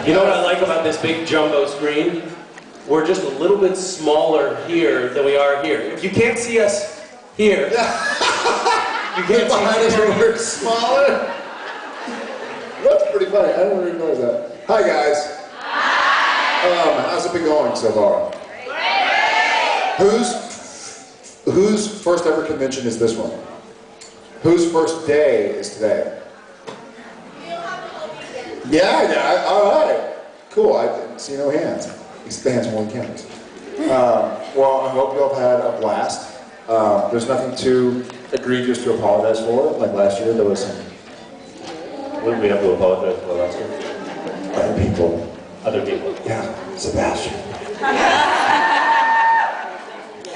You know what I like about this big jumbo screen? We're just a little bit smaller here than we are here. If you can't see us here, you can't behind us when we're smaller. That's pretty funny. I didn't even realize that. Hi guys. Hi. How's it been going so far? Great. Whose first ever convention is this one? Whose first day is today? Yeah, all right. Cool, I didn't see no hands. Except the hands more than cameras. Well, I hope you all have had a blast. There's nothing too egregious to apologize for. Like last year, there was some... What did we have to apologize for last year? Other people. Other people? Yeah, Sebastian.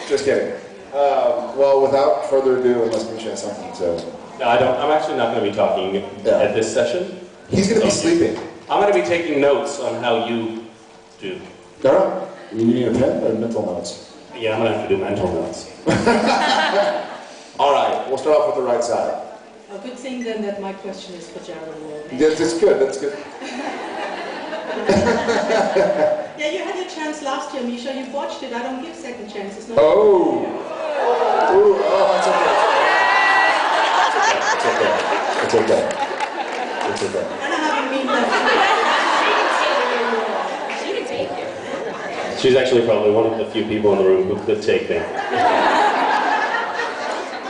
Just kidding. Well, without further ado, unless Misha has something, so... No, I don't. I'm actually not going to be talking at this session. He's going to be sleeping. I'm going to be taking notes on how you do. Alright. You need a pen or mental notes? Yeah, I'm going to have to do mental notes. Alright, we'll start off with the right side. A good thing then that my question is for Jared. That's good, that's good. Yeah, you had your chance last year, Misha. You botched it. I don't give second chances. No. Oh! Ooh, oh, that's okay. It's okay. It's okay. And I haven't been left. She can take it. She's actually probably one of the few people in the room who could take me.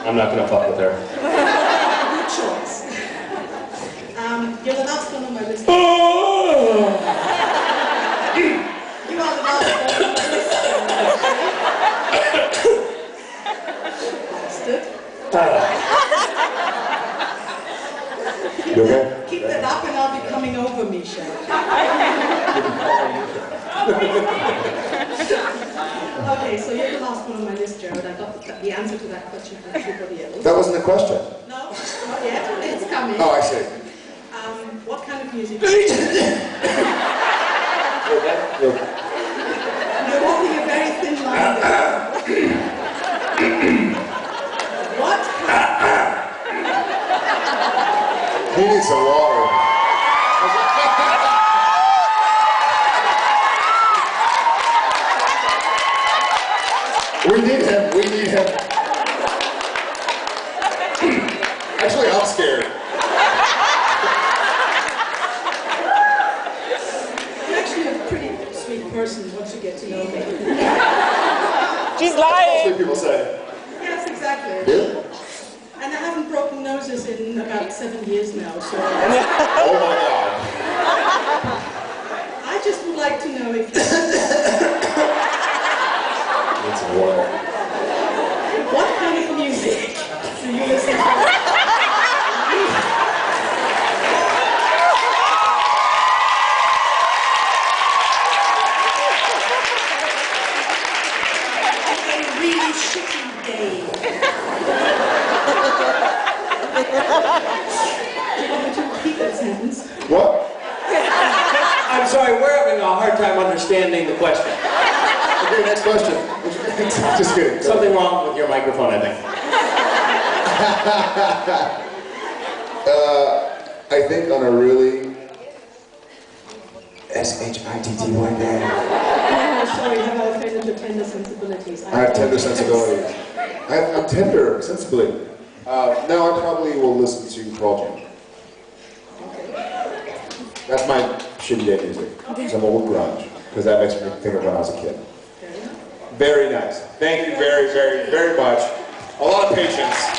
I'm not going to fuck with her. Good choice. You're the last one on my list. You are the last one on my list. You okay? Keep that up and I'll be coming over, Misha. Okay, so you're the last one on my list, Jared. I got the answer to that question from everybody else. That wasn't a question. No, not yet. It's coming. Oh, I see. What kind of music? You're walking a very thin line there. What? He needs some water. We need him. Actually, I'm scared. You're actually a pretty sweet person once you get to know me. She's lying. That's what people say. Yes, exactly. Yeah? And I haven't broken noses in about 7 years now, so... Oh my God. I just would like to know if you... Need some water. What kind of music do you listen to? A really shitty day. Do you want me to repeat that sentence? What? I'm sorry, we're having a hard time understanding the question. Okay, next question. Just kidding. Something wrong with your microphone, I think. I think on a really S-H-I-T-T-Y day. Oh, sorry, have I offended your tender sensibilities? I have tender sensibilities. I'm tender sensibly. No, I probably will listen to Pearl Jam. That's my shitty day music. Because I'm old grunge. Because that makes me think of when I was a kid. Very nice. Thank you very, very, very much. A lot of patience.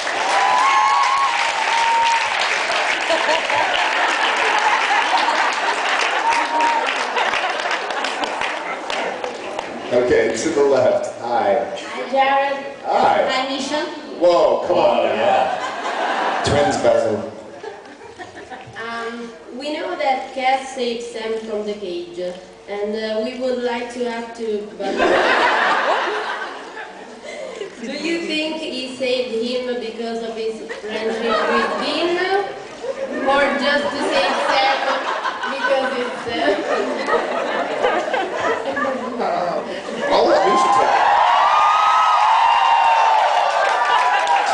Okay, to the left. Hi. Hi, Jared. Hi. Hi, Misha. Whoa, come on. Yeah. Twins, Basil. We know that cats save Sam from the cage, and we would like to ask you about do you think he saved him because of his friendship with Dean, or just to save Sam because it's Sam? I'll let Misha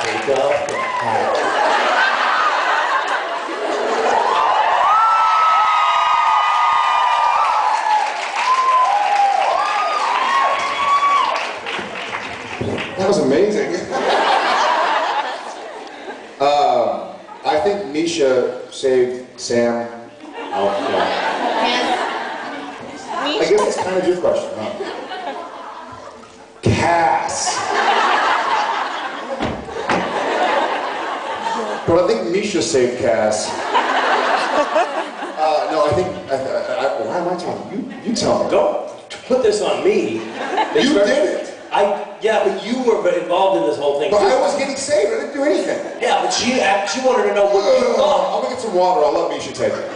take off the hat. Sam. Oh, yeah. I guess that's kind of your question, huh? Cass. But I think Misha saved Cass. No, I think. Why am I talking? You tell me. Don't put this on me. You did it. Yeah, but you were involved in this whole thing. But I was getting saved. I didn't do anything. Yeah, but she wanted to know what you thought. I'll go get some water. I'll let Misha take it.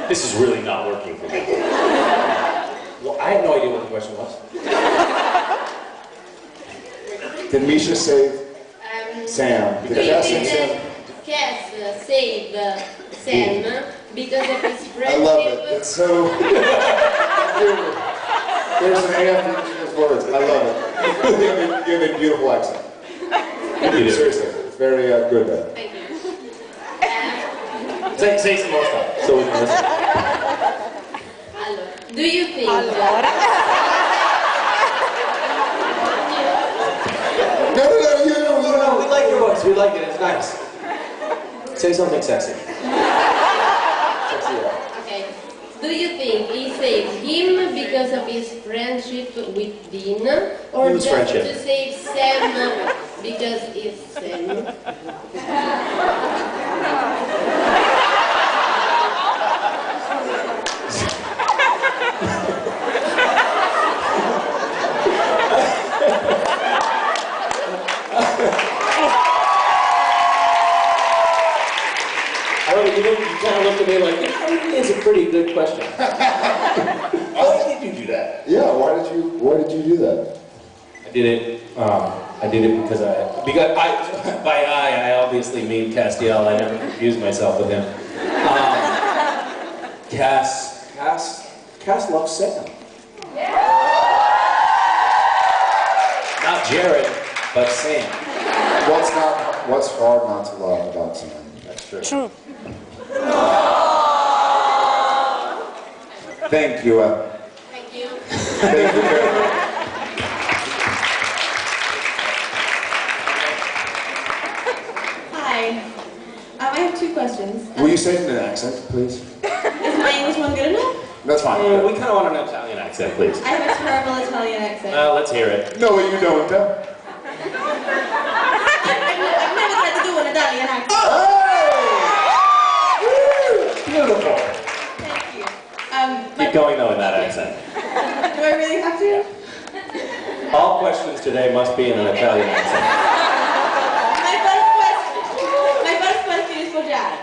This is really not working for me. Well, I had no idea what the question was. Did Misha save Sam? Do Did you Cass think save Sam? that Cass saved Sam because of his friendship? I love it. It's so... There's an AF in those words. I love it. You have a beautiful accent. Seriously. It's very good. Thank you. Say some more stuff so we can listen. Allora, do you think... No, No, we like your voice. We like it. It's nice. Say something sexy. Okay. Do you think he saved him because of his friendship with Dean, or Whose just friendship? to save Sam because it's Sam? You kind of looked at me like, it's a pretty good question. Why did you do that? Yeah, why did you do that? I did it because by I obviously mean Castiel. I never confused myself with him. Cass loves Sam. Not Jared, but Sam. What's hard not to love about Sam? That's true. True. Thank you. Thank you. Thank you very much. Hi. I have two questions. Will you say it in an accent, please? Is my English one good enough? That's fine. We kind of want an Italian accent, please. I have a terrible Italian accent. Let's hear it. No, you don't. I've never tried to do an Italian accent. Beautiful. Thank you. Keep going though in that accent. Do I really have to? All questions today must be in an Italian accent. My first question is for Jared.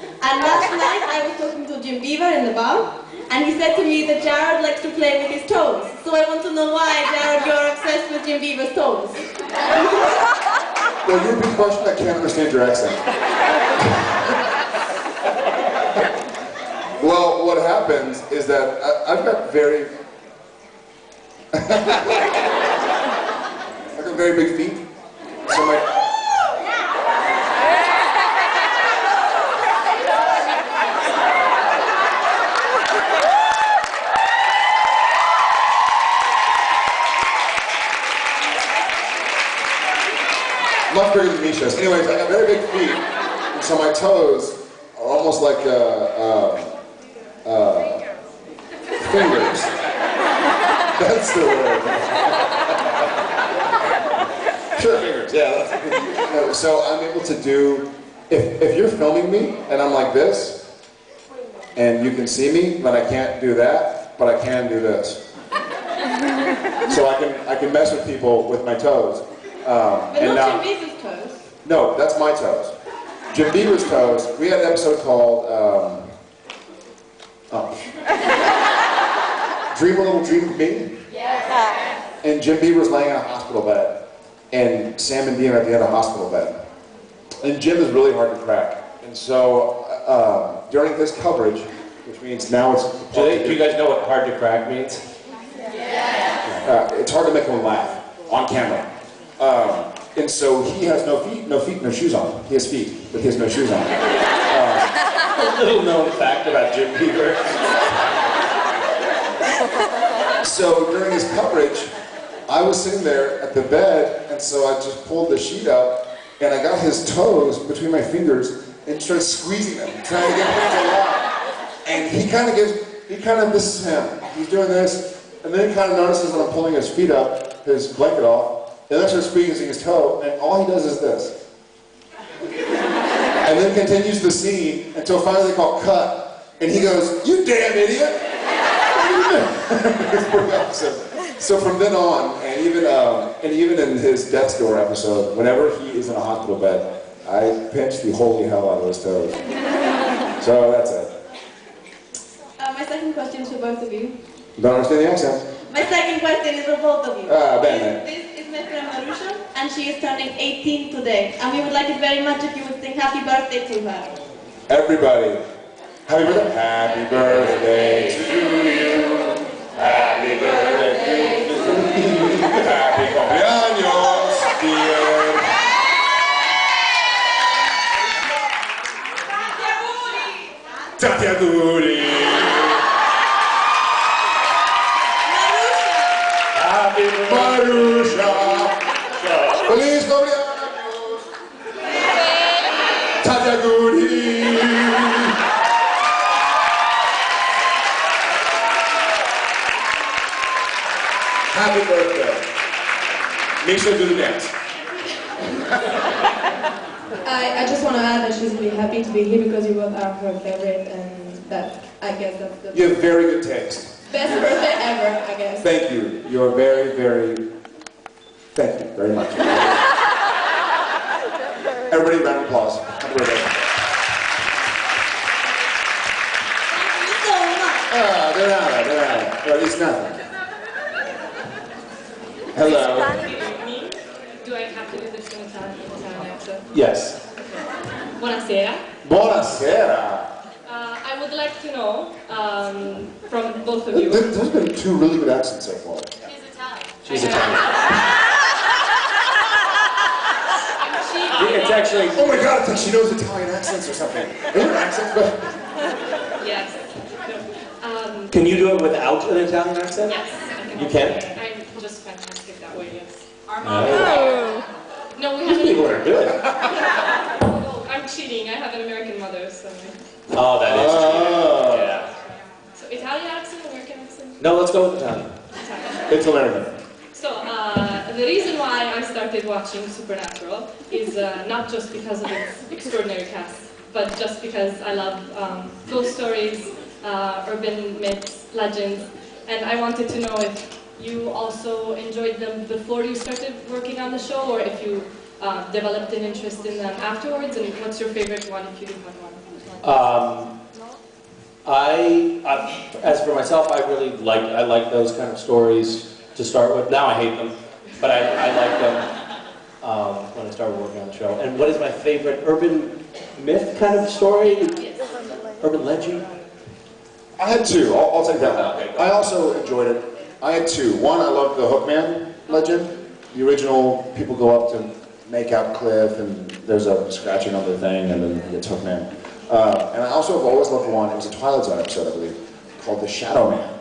And last night I was talking to Jim Beaver in the bar, and he said to me that Jared likes to play with his toes. So I want to know why, Jared, you're obsessed with Jim Beaver's toes. Well, you're a big question. I can't understand your accent. Well, what happens is that I've got very big feet. So much bigger than Misha's. Anyways, I got very big feet, and so my toes are almost like fingers. That's the word. Sure, fingers. Yeah. So I'm able to do. If you're filming me and I'm like this, and you can see me, but I can't do that, but I can do this. So I can mess with people with my toes. But and not Jim Beaver's toes. No, that's my toes. Jim Beaver's toes. We had an episode called Dream a Little Dream of Me. Yes. And Jim Beaver's laying in a hospital bed, and Sam and Dean are at the end of the hospital bed. And Jim is really hard to crack. And so during this coverage, which means now it's... Do you guys know what hard to crack means? it's hard to make one laugh on camera. And so he has no shoes on. He has feet, but he has no shoes on. A little known fact about Jim Beaver. So during his coverage, I was sitting there at the bed, and so I just pulled the sheet up, and I got his toes between my fingers, and started squeezing them, trying to get him to laugh. And he kind of this is him. He's doing this, and then he kind of notices that I'm pulling his feet up, his blanket off, and then starts squeezing his toe, and all he does is this. And then continues the scene until finally they call cut, and he goes, "You damn idiot!" It's pretty awesome. So from then on, and even in his Death's Door episode, whenever he is in a hospital bed, I pinch the holy hell out of his toes. So that's it. My second question is for both of you. Don't understand the accent. My second question is for both of you. Bene. This is my friend Marusha, and she is turning 18 today. And we would like it very much if you would sing happy birthday to her. Everybody, happy birthday. Happy birthday to you. Happy birthday to you. Happy cumpleaños, dear. Tanti auguri. Happy Marusha. Feliz cumpleaños. Tanti auguri. Happy birthday. Misha, do the dance. I just want to add that she's really happy to be here because you both are her favorite, and that I guess that's the You have very good taste. best birthday ever, I guess. Thank you. You're very, very... Thank you very much. Everybody, round of applause. Happy birthday. Thank you so much. De nada. Or at least nothing. Hello. Do I have to do this in Italian accent? Yes. Buonasera. Buonasera. I would like to know from both of you. There's been two really good accents so far. She's Italian. She's Italian. I'm cheating. It's actually... Oh my god, I think she knows Italian accents or something. Accents, but... Yes. No. Can you do it without an Italian accent? Yes. I can. You can? I'm just fantastic that way, yes. No, we These have people are good. I'm cheating. I have an American mother, so... Oh, that is true. Yeah. So Italian accent, American accent? No, let's go with Italian. Italian. It's American. So, the reason why I started watching Supernatural is not just because of its extraordinary cast, but just because I love ghost stories, urban myths, legends, and I wanted to know if you also enjoyed them before you started working on the show, or if you developed an interest in them afterwards, and what's your favorite one if you do have one? As for myself, I like those kind of stories to start with. Now I hate them, but I like them when I started working on the show. And what is my favorite urban myth kind of story? Yes. Urban legend? I had two. I'll take that one. I also enjoyed it. I had two. One, I loved the Hookman legend. The original, people go up to make out Cliff, and there's a scratching on the thing, and then he gets Hookman. And I also have always loved one, it was a Twilight Zone episode, I believe, called The Shadow Man.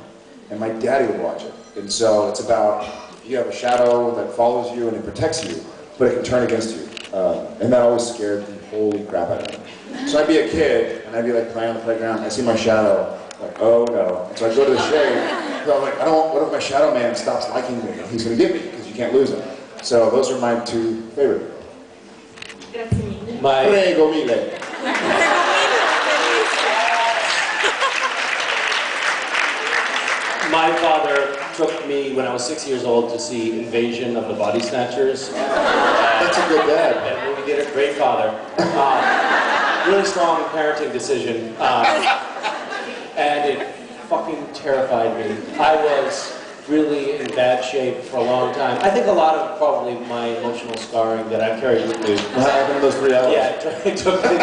And my daddy would watch it. And so it's about, you have a shadow that follows you and it protects you, but it can turn against you. And that always scared the holy crap out of me. So I'd be a kid, and I'd be like playing on the playground, and I see my shadow, like, oh no. And so I'd go to the shade, and I'm like, what if my shadow man stops liking me? He's gonna get me, because you can't lose him. So those are my two favorite. Grazie mille. Prego mille. My father took me when I was 6 years old to see Invasion of the Body Snatchers. That's a good dad. And we did it. Great father. Really strong parenting decision. And it fucking terrified me. I was really in bad shape for a long time. I think a lot of probably my emotional scarring that I've carried with me. What happened in those 3 hours? Yeah, it took me.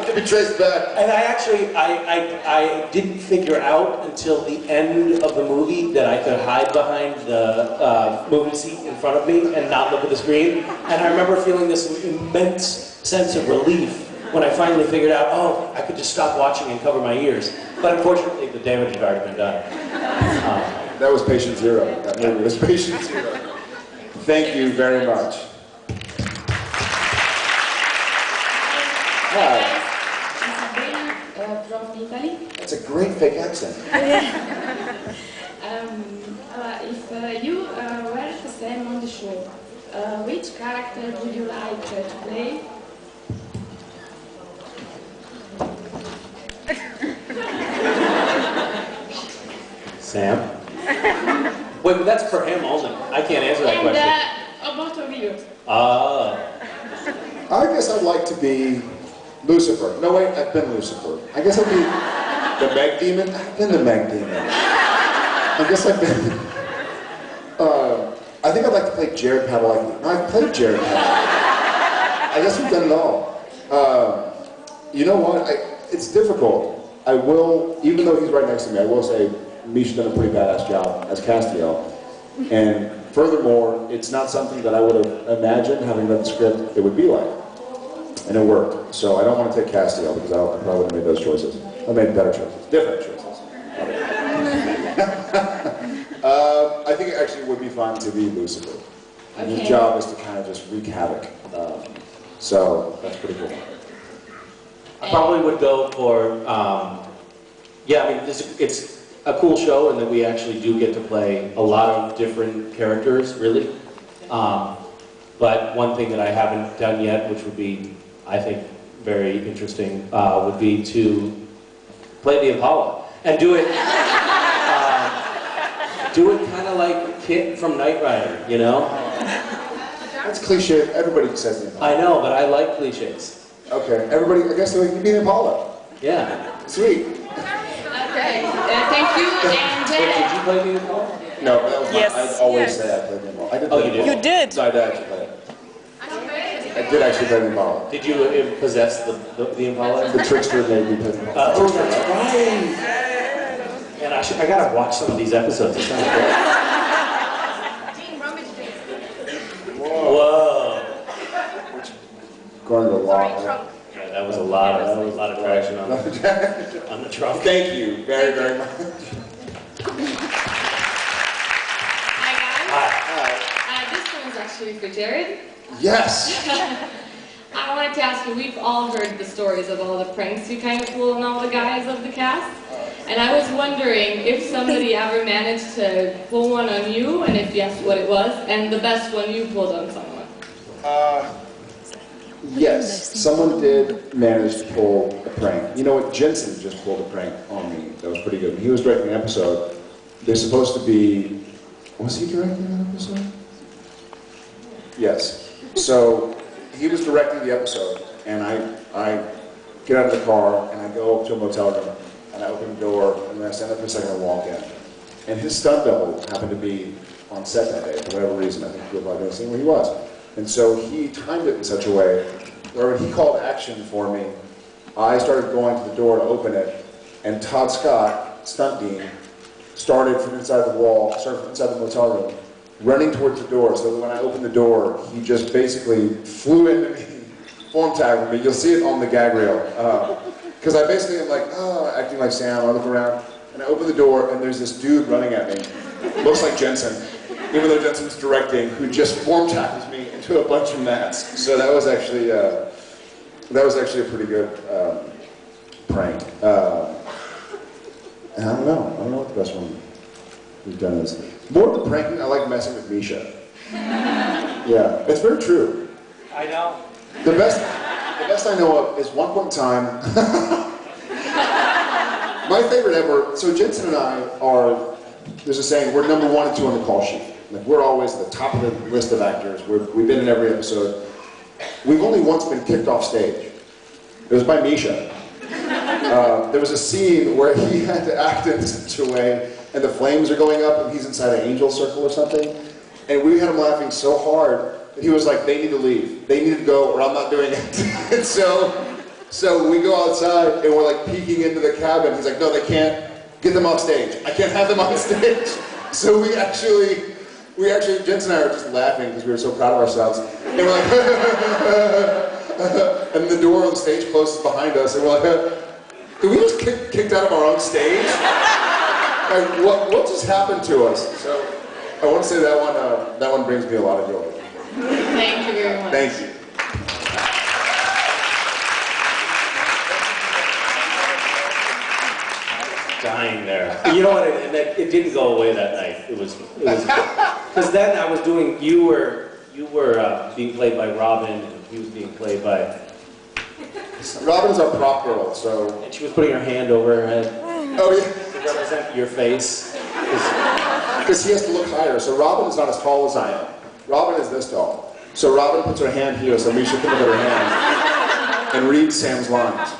To be traced back. And I actually, I didn't figure out until the end of the movie that I could hide behind the movie seat in front of me and not look at the screen. And I remember feeling this immense sense of relief when I finally figured out, oh, I could just stop watching and cover my ears. But unfortunately, the damage had already been done. That was patient zero. That movie was patient zero. Thank you very much. Hi. That's a great fake accent. If you were to Sam on the show, which character would you like to play? Sam? Wait, but that's for him only. I can't answer that question. And both of you. I guess I'd like to be Lucifer. No, wait, I've been Lucifer. I guess I'd be the Meg Demon. I've been the Meg Demon. I guess I've been... I think I'd like to play Jared Padalecki. No, I've played Jared Padalecki. I guess we've done it all. You know what? It's difficult. I will, even though he's right next to me, I will say Misha's done a pretty badass job as Castiel. And furthermore, it's not something that I would have imagined, having read the script, it would be like. And it worked. So I don't want to take Castiel because I probably would have made those choices. I made better choices, different choices. I think it actually would be fun to be Lucifer. And his job is to kind of just wreak havoc. So that's pretty cool. I probably would go for, yeah, I mean, it's a cool show in that we actually do get to play a lot of different characters, really. But one thing that I haven't done yet, which would be, I think, very interesting, would be to play the Impala and do it kind of like Kit from Knight Rider, you know? That's cliche. Everybody says the Impala. I know, but I like cliches. Okay, everybody, I guess so you can be the Impala. Yeah. Sweet. Okay, thank you. And Wait, did you play the Impala? No, that was Yes. I'd always Yes. say I played the Impala. I did Oh, play you the did? Impala. You did. So I did actually play it. I did actually play the Impala. Did you possess the Impala? The trickster made me play the Impala. Oh, that's right. Man, I gotta watch some of these episodes. It sounds great. Whoa. Going to the law. Yeah, that was a lot of traction on the trunk. Thank you very, very much. hi guys. Hi. This one is actually for Jared. Yes. I wanted to ask you, we've all heard the stories of all the pranks you kind of pull on all the guys of the cast. And I was wondering if somebody ever managed to pull one on you, and if yes, what it was, and the best one you pulled on someone. Yes, someone did manage to pull a prank. You know what? Jensen just pulled a prank on me. That was pretty good. When he was directing the episode, they're supposed to be... Was he directing that episode? Yes. So, he was directing the episode, and I get out of the car, and I go up to a motel room, and I open the door, and then I stand up for a second and walk in. And his stunt double happened to be on set that day, for whatever reason. I think people probably didn't see where he was. And so he timed it in such a way, or he called action for me. I started going to the door to open it, and Todd Scott, stunt dean, started from inside the wall, started from inside the motel room, running towards the door, so that when I opened the door, he just basically flew into me, form tagged me. You'll see it on the gag reel. Because I basically am like, acting like Sam, I look around, and I open the door, and there's this dude running at me. Looks like Jensen, even though Jensen's directing, who just form tackles me into a bunch of mats. So that was actually a pretty good prank. And I don't know what the best one we've done is. More than pranking, I like messing with Misha. Yeah, it's very true. I know. The best I know of is one point in time. My favorite ever. So Jensen and I are. There's a saying, we're number 1 and 2 on the call sheet. Like we're always the top of the list of actors. We've been in every episode. We've only once been kicked off stage. It was by Misha. There was a scene where he had to act in such a way, and the flames are going up, and he's inside an angel circle or something. And we had him laughing so hard that he was like, "They need to leave. They need to go, or I'm not doing it." And so we go outside, and we're like peeking into the cabin. He's like, "No, they can't. Get them off stage. I can't have them on stage." So we actually, Jensen and I were just laughing because we were so proud of ourselves. And we're like, and the door on the stage closes behind us, and we're like, did we just get kicked out of our own stage? Like, what just happened to us? So I want to say that one brings me a lot of joy. Thank you very much. Thank you. dying there. You know what? It didn't go away that night. It was because then I was doing. You were being played by Robin, and he was being played by. Robin's our prop girl, so. And she was putting her hand over her head Oh yeah. to represent your face. Because he has to look higher. So Robin is not as tall as I am. Robin is this tall. So Robin puts her hand here, so Misha can look at her hand and read Sam's lines.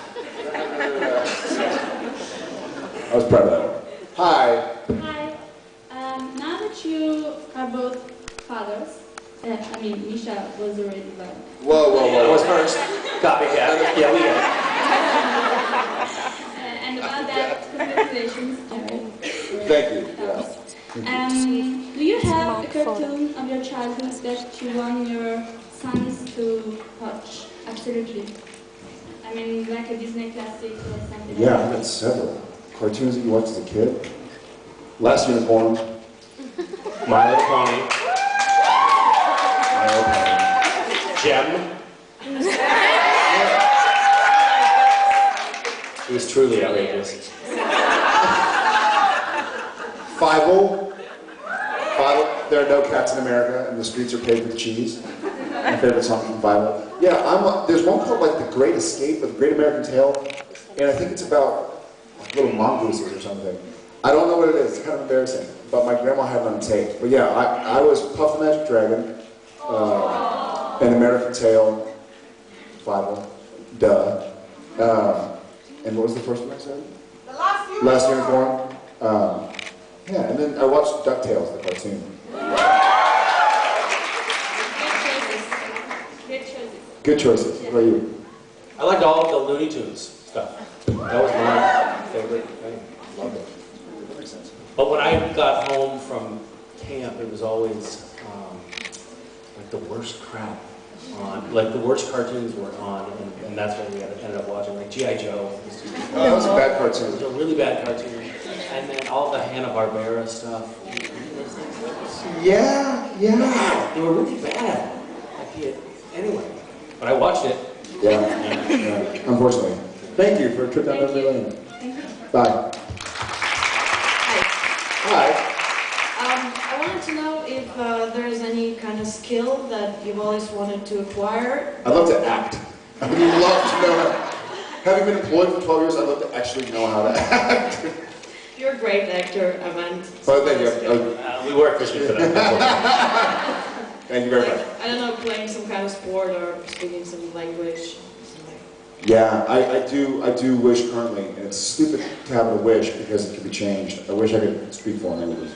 I was proud of that one. Hi. Hi. Now that you are both fathers, I mean, Misha was already, but... Whoa, whoa, I whoa. was first. Copycat. Yeah, we got and about that, congratulations, Jared. Thank you. Yeah. Do you have a cartoon of your childhood that you want your sons to watch? Absolutely. I mean, like a Disney classic or something. Yeah, I've got several. Cartoons that you watched as a kid. Last Unicorn. My Little Pony. My Little Pony. Gem. It was truly outrageous. Fievel. There are no cats in America, and the streets are paved with cheese. My favorite song from Fievel. Yeah, there's one called like The Great Escape or The Great American Tale, and I think it's about little mongooses or something. I don't know what it is. It's kind of embarrassing, but my grandma had it on tape. But yeah, I was Puff the Magic Dragon, An American Tale, Fievel, duh. And what was the first one I said? The Last Unicorn. Last Unicorn. Yeah, and then I watched DuckTales, the cartoon. Good choices. What about you? I liked all of the Looney Tunes stuff. That was my favorite thing. Loved it. That makes sense. But when I got home from camp, it was always like the worst crap on. Like the worst cartoons were on, and that's what we ended up watching. Like G.I. Joe. Oh, that was a bad It cartoon. was a really bad cartoon. And then all the Hanna-Barbera stuff. Yeah. They were really bad. Anyway, but I watched it. Yeah. Unfortunately. Thank you for a trip down memory lane. Bye. Hi. I wanted to know if there's any kind of skill that you've always wanted to acquire. I'd love to act. I would love to know how. Having been employed for 12 years, I'd love to actually know how to act. You're a great actor, Avant. Oh, thank you. We work for that. Thank you very Like, much. I don't know, playing some kind of sport or speaking some language. Something. Yeah, I do wish currently, and it's stupid to have a wish because it can be changed. I wish I could speak foreign languages.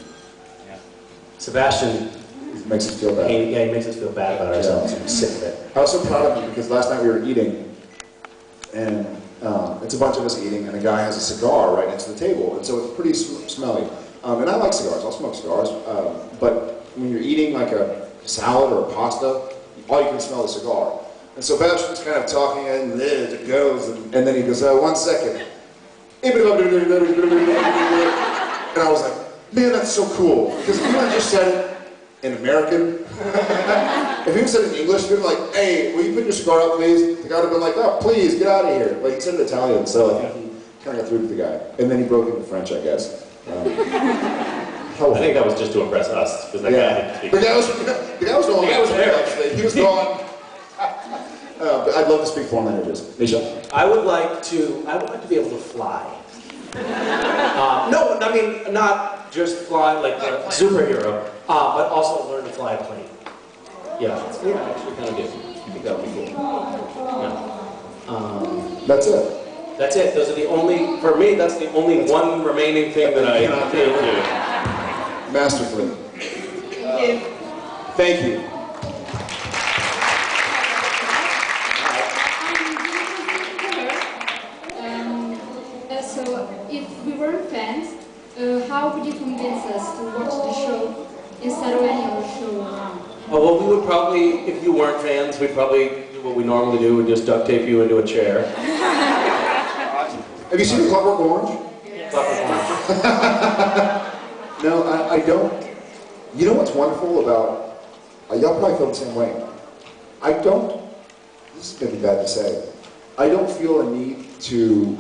Yeah. Sebastian, It makes us feel bad. he makes us feel bad about ourselves. I'm sick of it. I was so proud of you because last night we were eating, and it's a bunch of us eating, and a guy has a cigar right next to the table, and so it's pretty smelly. And I like cigars, I'll smoke cigars, but when you're eating like a salad or a pasta, all you can smell is cigar. And so Sebastian's kind of talking, and there it goes, and then he goes, 1 second. And I was like, man, that's so cool, because if I just said it in American, if he said it in English, he'd be like, hey, will you put your cigar out, please? The guy would have been like, oh, please, get out of here. But he said it in Italian, so I think he kind of got through to the guy. And then he broke into French, I guess. I think that was just to impress us, because that guy didn't speak. The guy was the only The guy was American. He was gone. But I'd love to speak foreign languages. Misha? I would like to be able to fly. No, I mean, not just fly like a superhero, but also learn to fly a plane. Yeah, actually kind of do. I think that would be cool. Yeah. That's it. That's it. Those are the only, for me, that's the only one remaining thing that I cannot do. Masterfully. Thank you. Thank you. So, if we weren't fans, how would you convince us to watch the show instead of any other show around? Oh, well, we would probably, if you weren't fans, we'd probably do what we normally do, we'd just duct tape you into a chair. Have you seen Clockwork Orange? Clockwork Orange. No, I don't. You know what's wonderful about, y'all probably feel the same way. I don't, this is going to be bad to say, I don't feel a need to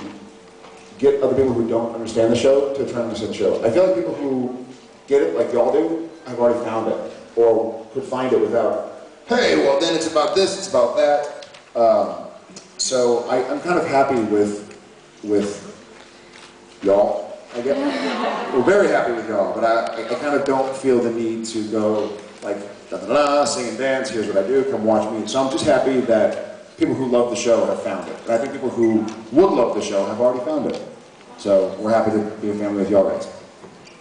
get other people who don't understand the show to try and understand the show. I feel like people who get it like y'all do have already found it, or could find it without, hey, well then it's about this, it's about that. So I'm kind of happy with y'all, I guess. We're very happy with y'all, but I kind of don't feel the need to go like, da-da-da, sing and dance, here's what I do, come watch me. So I'm just happy that people who love the show have found it. And I think people who would love the show have already found it. So we're happy to be a family with y'all guys.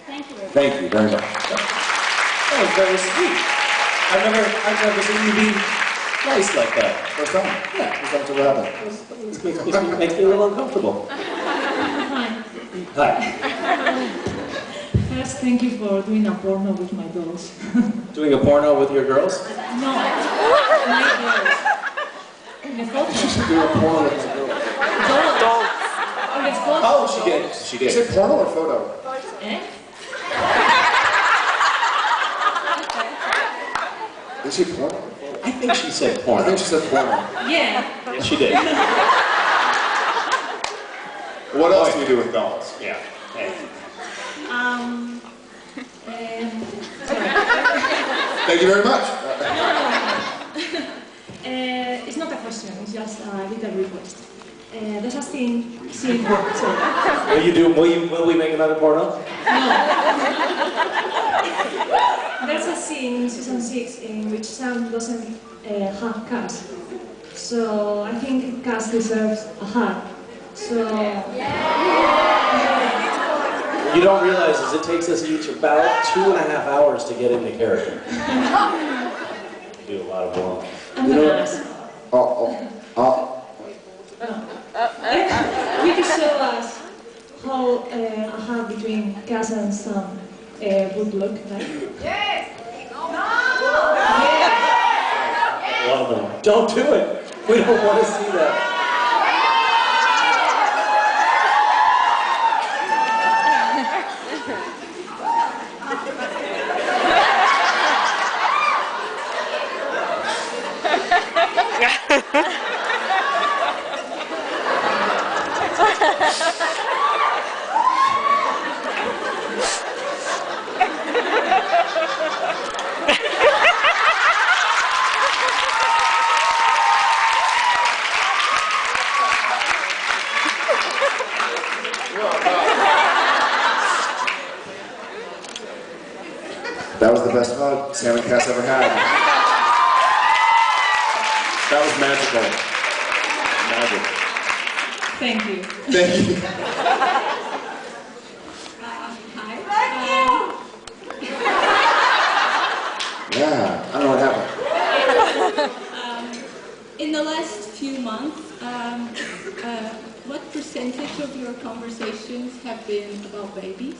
Thank you. Thank you very much. That was very sweet. I've never seen you be nice like that. First time. Yeah. First time it's ever happened. It makes me a little uncomfortable. Hi. Hi. First, thank you for doing a porno with my dolls. Doing a porno with your girls? No, my girls. The photo. She should do a porno with my girl. Dolls. The photo. Oh, she did. She did. Is it porno or photo? Eh? Did she porno? I think she said porno. I think she said porno. Yeah. Yes, she did. What else do you do with dolls? Yeah. Hey. Sorry. Thank you very much. It's not a question, it's just a little request. There's a scene, sorry. Will we make another porno? There's a scene in season 6 in which Sam doesn't have Cass. So I think Cass deserves a hug. So You don't realize is it takes us each about 2.5 hours to get into character. We do a lot of warm. I'm gonna ask. We could show us how a hug between Cass and Sam would look like. Love them. Don't do it. We don't want to see that. That was the best hug Sam and Cass ever had. That was magical. Magic. Thank you. Thank you. Yeah, I don't know what happened. In the last few months, what percentage of your conversations have been about babies?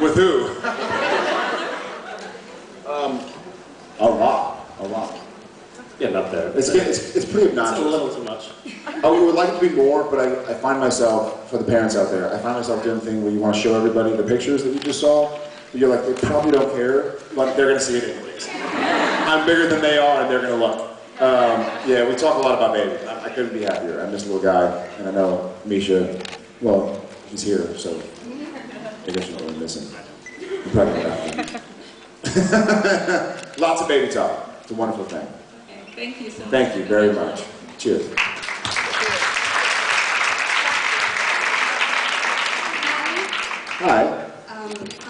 With who? A lot. Getting up there. It's pretty obnoxious. It's a little too much. I would like it to be more, but I find myself, for the parents out there, I find myself doing the thing where you want to show everybody the pictures that you just saw, but you're like, they probably don't care, but they're going to see it anyways. I'm bigger than they are, and they're going to look. Yeah, we talk a lot about babies. I couldn't be happier. I'm just a little guy, and I know Misha, well, he's here, so I guess you don't really miss him. You probably don't have to. Lots of baby talk. It's a wonderful thing. Okay, thank you so much. Thank you very much. Cheers. Hi. I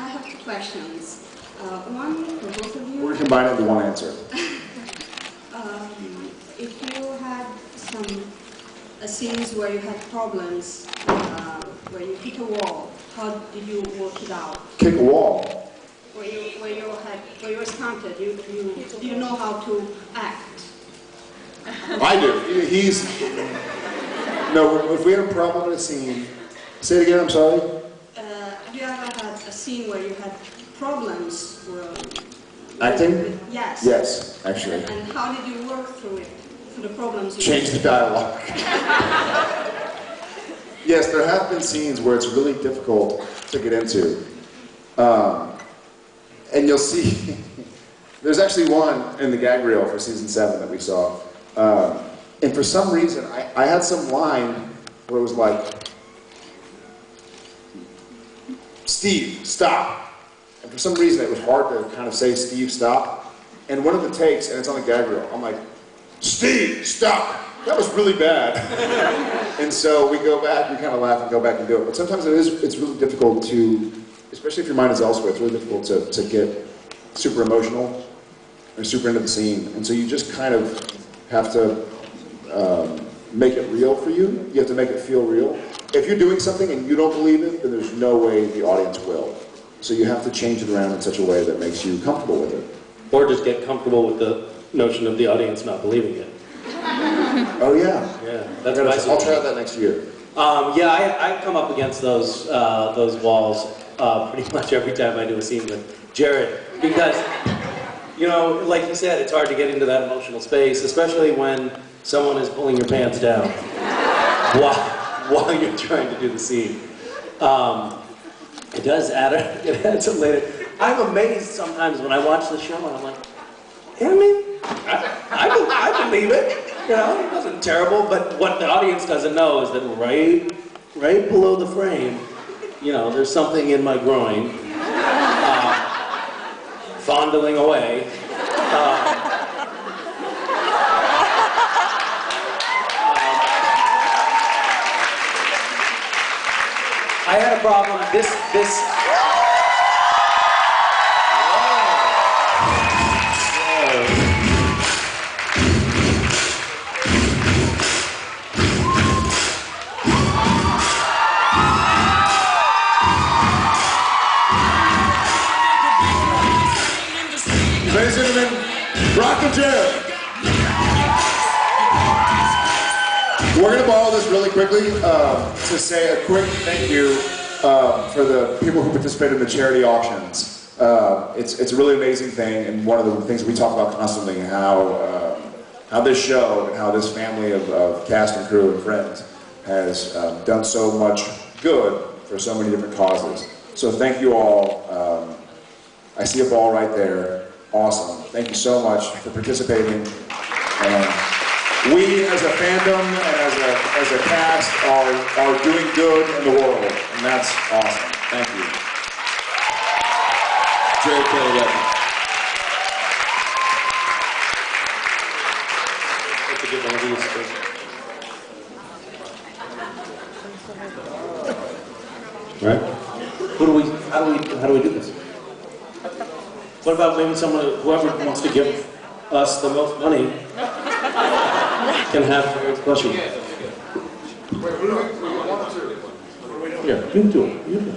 have two questions. One for both of you. We're combining into one answer. If you had some scenes where you had problems, where you hit a wall, how did you work it out? Kick a wall. Where you were stunted, do you know how to act? I do. No, if we had a problem in a scene, say it again, I'm sorry. Have you ever had a scene where you had problems? Acting? Yes. Yes, actually. And how did you work through it? Through the problems you Change the dialogue. Yes, there have been scenes where it's really difficult to get into. And you'll see, there's actually one in the gag reel for season 7 that we saw. And for some reason, I had some line where it was like, Steve, stop. And for some reason, it was hard to kind of say, Steve, stop. And one of the takes, and it's on the gag reel, I'm like, Steve, stop. That was really bad. And so we go back, we kind of laugh and go back and do it. But sometimes it's really difficult to, especially if your mind is elsewhere, it's really difficult to get super emotional or super into the scene. And so you just kind of have to make it real for you. You have to make it feel real. If you're doing something and you don't believe it, then there's no way the audience will. So you have to change it around in such a way that makes you comfortable with it. Or just get comfortable with the notion of the audience not believing it. Oh yeah. Yeah, that's I'll try that next year. Yeah, I come up against those walls pretty much every time I do a scene with Jared, because, you know, like you said, it's hard to get into that emotional space, especially when someone is pulling your pants down while you're trying to do the scene. It does add it adds up later. I'm amazed sometimes when I watch the show and I'm like, yeah, I mean, I believe it. You know, it wasn't terrible, but what the audience doesn't know is that right below the frame, you know, there's something in my groin, fondling away. I had a problem. This. Ladies and gentlemen, Brock and Jared. We're going to borrow this really quickly to say a quick thank you for the people who participated in the charity auctions. It's a really amazing thing, and one of the things we talk about constantly, how this show and how this family of cast and crew and friends has done so much good for so many different causes. So thank you all. I see a ball right there. Awesome. Thank you so much for participating. We as a fandom and as a cast are doing good in the world, and that's awesome. Thank you. Jared Padalecki. Let's give one of these. Right? How do we do this? What about maybe whoever wants to give us the most money can have Jared's plushie. Wait, who do we want to? Here, you do it. You do it.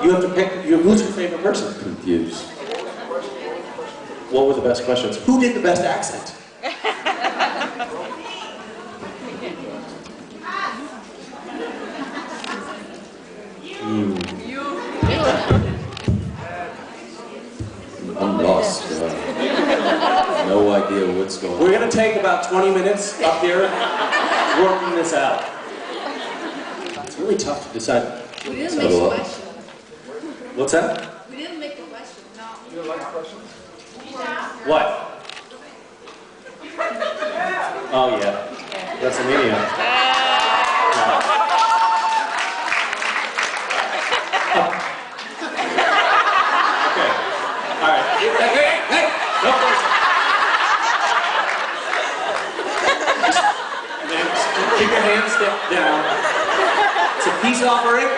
You have to pick. Who's your favorite person? Confused. What were the best questions? Who did the best accent? I'm lost. No idea what's going on. We're going to take about 20 minutes up here working this out. It's really tough to decide. We didn't make a question. What's that? We didn't make a question, no. You didn't like the questions? What? Oh, yeah. WrestleMania. Hey! No person. Just keep your hands down. It's a peace offering.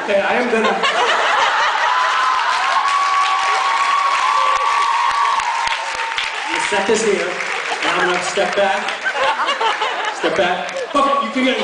Okay, I am gonna... set this here, and I'm gonna step back. Okay, you can get...